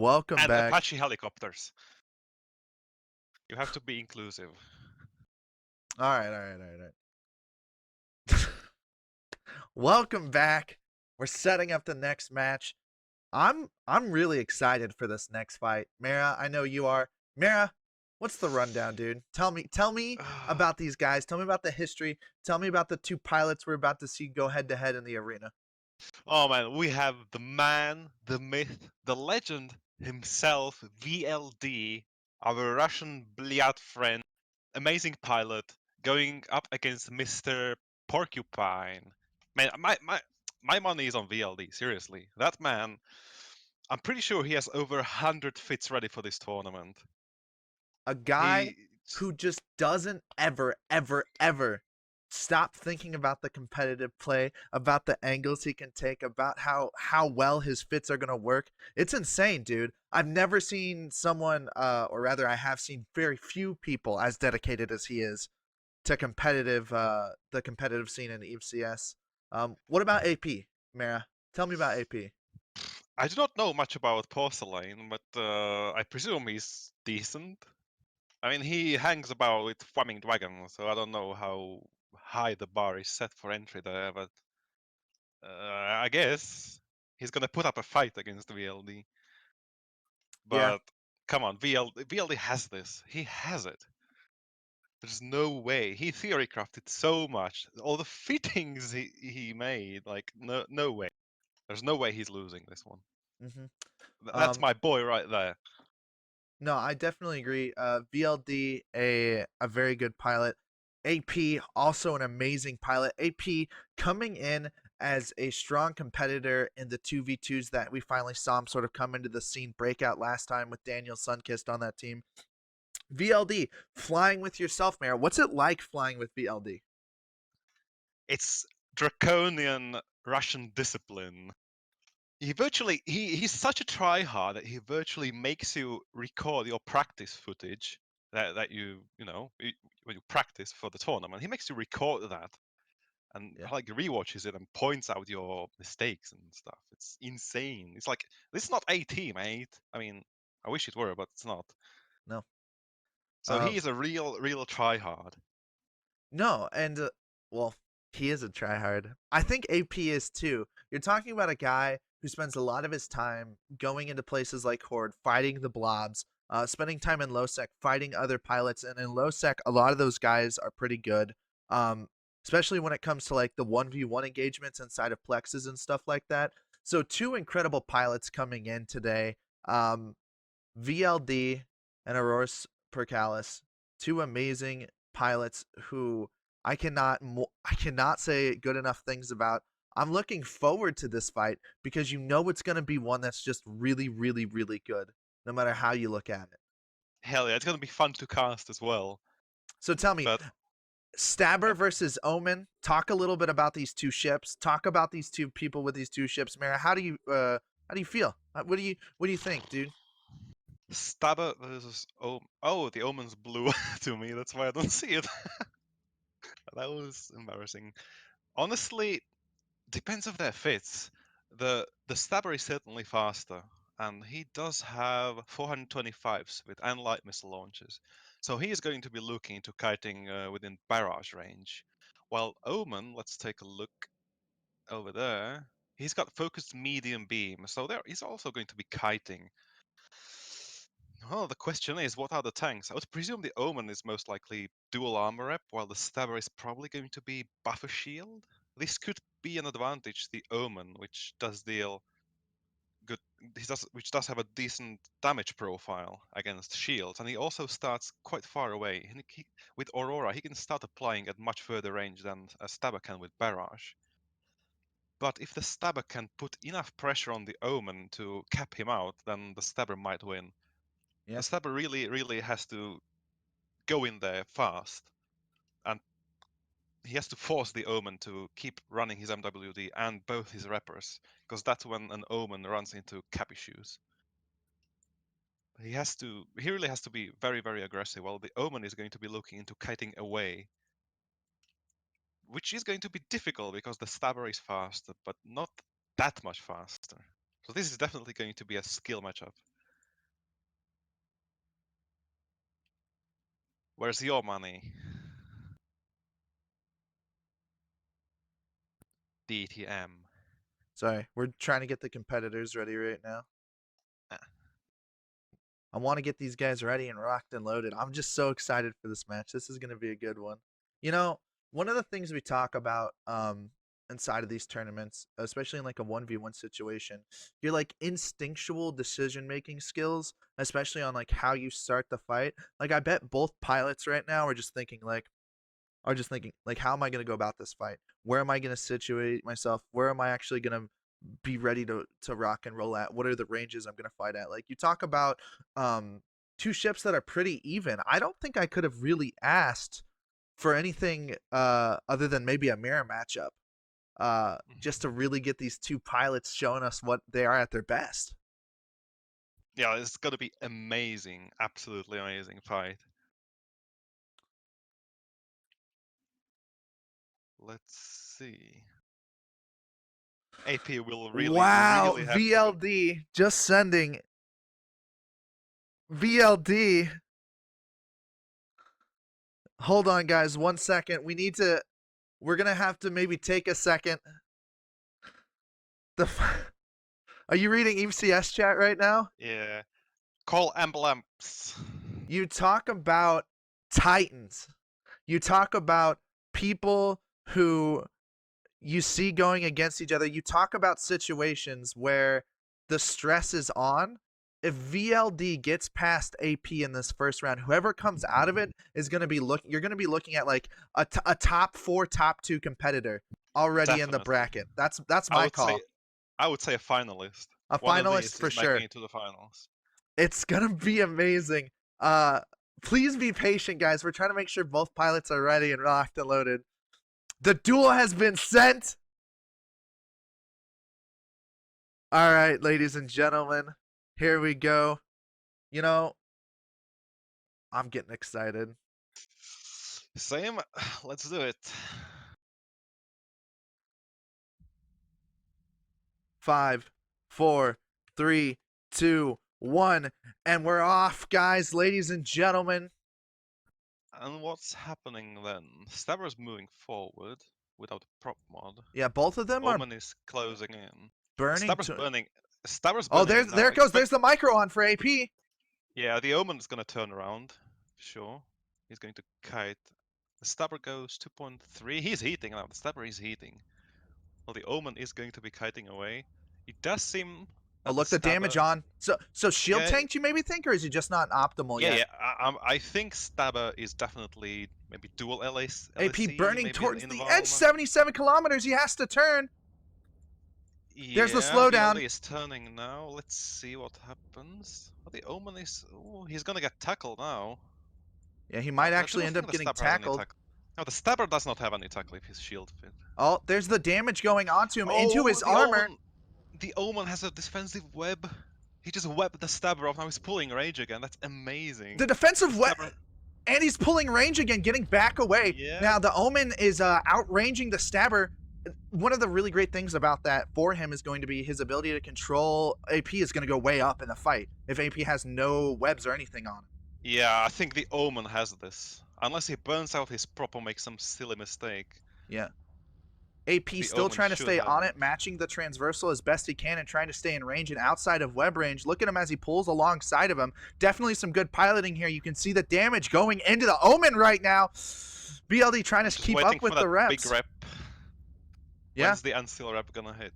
Welcome And back. Apache helicopters. You have to be inclusive. All right, all right, all right. Welcome back. We're setting up the next match. I'm really excited for this next fight. Mara, I know you are. Mara, what's the rundown, dude? Tell me about these guys. Tell me about the history. Tell me about the two pilots we're about to see go head to head in the arena. Oh man, we have the man, the myth, the legend himself, VLD, our Russian Blyad friend, amazing pilot, going up against Mr. Porcupine. Man, my money is on VLD, seriously. That man, I'm pretty sure he has over 100 fits ready for this tournament. A guy He who just doesn't ever stop thinking about the competitive play, about the angles he can take, about how well his fits are going to work. It's insane, dude. I've never seen someone or rather I have seen very few people as dedicated as he is to competitive the competitive scene in ECS. What about AP, Mara? Tell me about AP. I do not know much about Porcelain, but I presume he's decent. I mean, he hangs about with Flaming Dragon, so I don't know how high the bar is set for entry there, but I guess he's gonna put up a fight against VLD. Yeah. But come on, VLD has this. He has it. There's no way. He theory crafted so much. All the fittings he made, like no way. There's no way he's losing this one. Mhm. That's Um my boy right there. No, I definitely agree. VLD, a very good pilot. AP, also an amazing pilot. AP coming in as a strong competitor in the 2v2s that we finally saw him sort of come into the scene breakout last time with Daniel Sunkist on that team. VLD, flying with yourself, Mayor. What's it like flying with VLD? It's draconian Russian discipline. He's such a tryhard that he virtually makes you record your practice footage that when you practice for the tournament. He makes you record that and Yeah. like rewatches it and points out your mistakes and stuff. It's insane. It's like this is not AT, mate. I mean, I wish it were, but it's not. No. So Uh, he is a real tryhard. No, and well, he is a tryhard. I think AP is too. You're talking about a guy who spends a lot of his time going into places like Horde, fighting the blobs, spending time in low sec, fighting other pilots, and in low sec, a lot of those guys are pretty good. Um, Especially when it comes to like the 1v1 engagements inside of plexes and stuff like that. So two incredible pilots coming in today. Um, VLD and Auraus Percalis, two amazing pilots who I cannot say good enough things about. I'm looking forward to this fight because you know it's going to be one that's just really good, no matter how you look at it. Hell yeah, it's gonna be fun to cast as well. So tell me, But Stabber yeah. versus Omen. Talk a little bit about these two ships. Talk about these two people with these two ships, Mara. How do you feel? What do you think, dude? Stabber versus oh, the omens blue to me. That's why I don't see it. That was embarrassing. Honestly, depends if their fits. The Stabber is certainly faster, and he does have 425s with and light missile launches. So he is going to be looking into kiting within barrage range. While Omen, let's take a look over there. He's got focused medium beam, so there he's also going to be kiting. Well, the question is, what are the tanks? I would presume the Omen is most likely dual armor rep, while the Stabber is probably going to be buffer shield. This could be an advantage to the Omen, which does deal good. Which does have a decent damage profile against shields, and he also starts quite far away. With Aurora, he can start applying at much further range than a Stabber can with Barrage. But if the Stabber can put enough pressure on the Omen to cap him out, then the Stabber might win. Yeah. The Stabber really has to go in there fast, and he has to force the Omen to keep running his MWD and both his Reppers, because that's when an Omen runs into cap issues. He really has to be very aggressive, while the Omen is going to be looking into kiting away, which is going to be difficult because the Stabber is faster, but not that much faster. So this is definitely going to be a skill matchup. Where's your money? DTM. Sorry, we're trying to get the competitors ready right now. Ah. I want to get these guys ready and rocked and loaded. I'm just so excited for this match. This is going to be a good one. You know, one of the things we talk about inside of these tournaments, especially in like a 1v1 situation, your like instinctual decision-making skills, especially on like how you start the fight. Like I bet both pilots right now are just thinking like how am I going to go about this fight? Where am I going to situate myself? Where am I actually going to be ready to rock and roll at? What are the ranges I'm going to fight at? Like you talk about two ships that are pretty even. I don't think I could have really asked for anything other than maybe a mirror matchup just to really get these two pilots showing us what they are at their best. Yeah, it's gonna be amazing, absolutely amazing fight. Let's see. AP will really Wow, have to VLD just sending VLD. Hold on, guys, 1 second. We're gonna have to maybe take a second. Are you reading ECS chat right now? Yeah. Call ambulance. You talk about titans. You talk about people who you see going against each other. You talk about situations where the stress is on. If VLD gets past AP in this first round, whoever comes out of it is going to be you're going to be looking at like a top 4, top 2 competitor already Definitely. in the bracket. That's my call. I would say a finalist. A One of finalist these for is sure. making it to the finals. It's going to be amazing. Please be patient, guys. We're trying to make sure both pilots are ready and rocked and loaded. The duel has been sent. All right, ladies and gentlemen, here we go. You know, I'm getting excited. Same. Let's do it. 5, 4, 3, 2, 1, and we're off, guys, ladies and gentlemen. And what's happening then? Stabber's moving forward without a prop mod. Yeah, both of them Omen is closing in. burning. Stabber's burning. Stabber's Oh, burning. there it goes. There's the micro on for AP. Yeah, the Omen's gonna turn around. Sure. He's going to kite. The Stabber goes 2.3. He's heating now. The Stabber is heating. Well, the Omen is going to be kiting away. It does seem. Oh, look, the damage on. So shield tanked, you maybe think, or is he just not optimal yet? Yeah. I think Stabber is definitely maybe dual LAC. AP burning towards the edge, 77 kilometers. He has to turn. Yeah, there's the slowdown. VLD is turning now. Let's see what happens. Well, the Omen is. Oh, he's gonna get tackled now. Yeah, he might actually end up getting tackled. No, the Stabber does not have any tackle if he's shield fit. Oh, there's the damage going onto him into his armor. The Omen has a defensive web. He just webbed the Stabber off. Now he's pulling rage again. That's amazing. The defensive web. And he's pulling range again, getting back away. Yeah. Now, the Omen is outranging the Stabber. One of the really great things about that for him is going to be his ability to control. AP is going to go way up in the fight if AP has no webs or anything on it. Yeah, I think the Omen has this. Unless he burns out his prop or makes some silly mistake. Yeah. AP still trying to stay on it, matching the transversal as best he can and trying to stay in range and outside of web range. Look at him as he pulls alongside of him. Definitely some good piloting here. You can see the damage going into the Omen right now. VLD trying to keep up with the reps. Big rep. Yeah. When's the unseal rep gonna hit?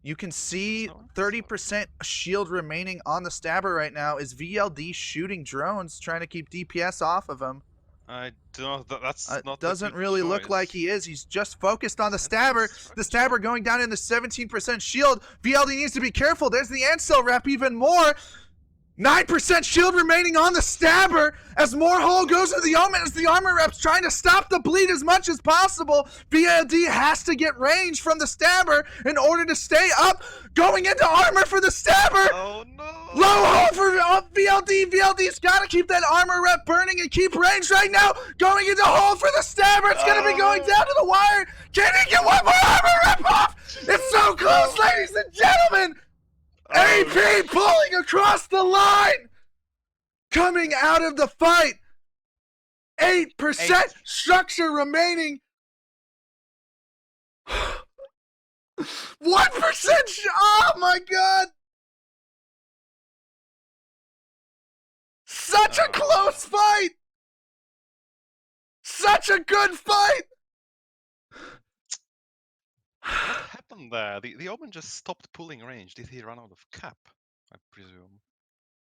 You can see 30% shield remaining on the Stabber right now. Is VLD shooting drones, trying to keep DPS off of him? I don't know. That's not. Doesn't really look like he is. He's just focused on the Stabber. The Stabber going down in the 17% shield. VLD needs to be careful. There's the Ansel rep even more. 9% shield remaining on the Stabber as more hull goes to the Omen as the armor rep's trying to stop the bleed as much as possible. VLD has to get range from the Stabber in order to stay up. Going into armor for the Stabber. Oh no. Low hull for VLD. VLD's got to keep that armor rep burning and keep range right now. Going into hole for the Stabber. It's going to be going down to the wire. Can he get one more armor rep off? It's so close, ladies and gentlemen. AP pulling across the line. coming out of the fight. 8% 8. structure remaining. 1%. Oh my god. Such a close fight. Such a good fight. What happened there? The Omen just stopped pulling range. Did he run out of cap? I presume.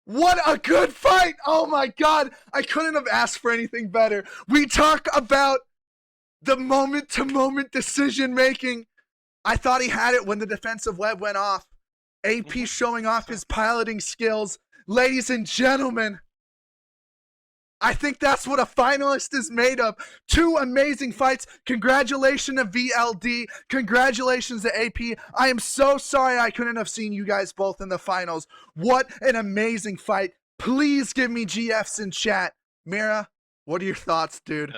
What a good fight! Oh my god, I couldn't have asked for anything better. We talk about the moment-to-moment decision making. I thought he had it when the defensive web went off. AP showing off his piloting skills. Ladies and gentlemen, I think that's what a finalist is made of. 2 amazing fights. Congratulations to VLD. Congratulations to AP. I am so sorry I couldn't have seen you guys both in the finals. What an amazing fight. Please give me GFs in chat. Mira, what are your thoughts, dude?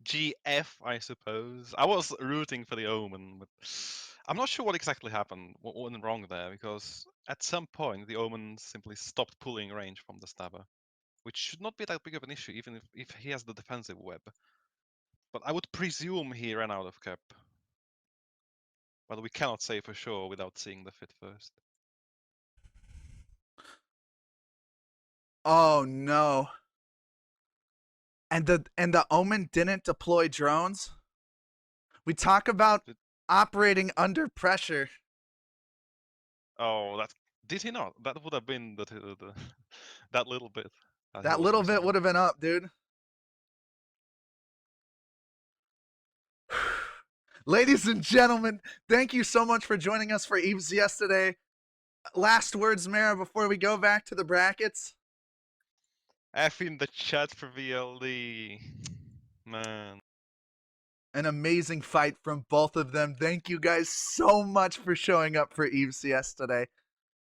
GF, I suppose. I was rooting for the Omen, but I'm not sure what exactly happened, what went wrong there, because at some point the Omen simply stopped pulling range from the stabber, which should not be that big of an issue, even if he has the defensive web. But I would presume he ran out of cap. But we cannot say for sure without seeing the fit first. Oh no. And the Omen didn't deploy drones? We talk about operating under pressure. Oh, did he not? That would have been that little bit. That little bit would have been up, dude. Ladies and gentlemen, thank you so much for joining us for Eve's yesterday. Last words, Mara, before we go back to the brackets. F in the chat for VLD. Man. An amazing fight from both of them. Thank you guys so much for showing up for Eve's yesterday.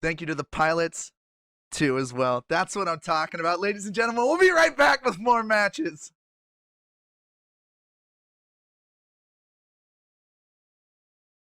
Thank you to the pilots, too, as well. That's what I'm talking about. Ladies and gentlemen, we'll be right back with more matches.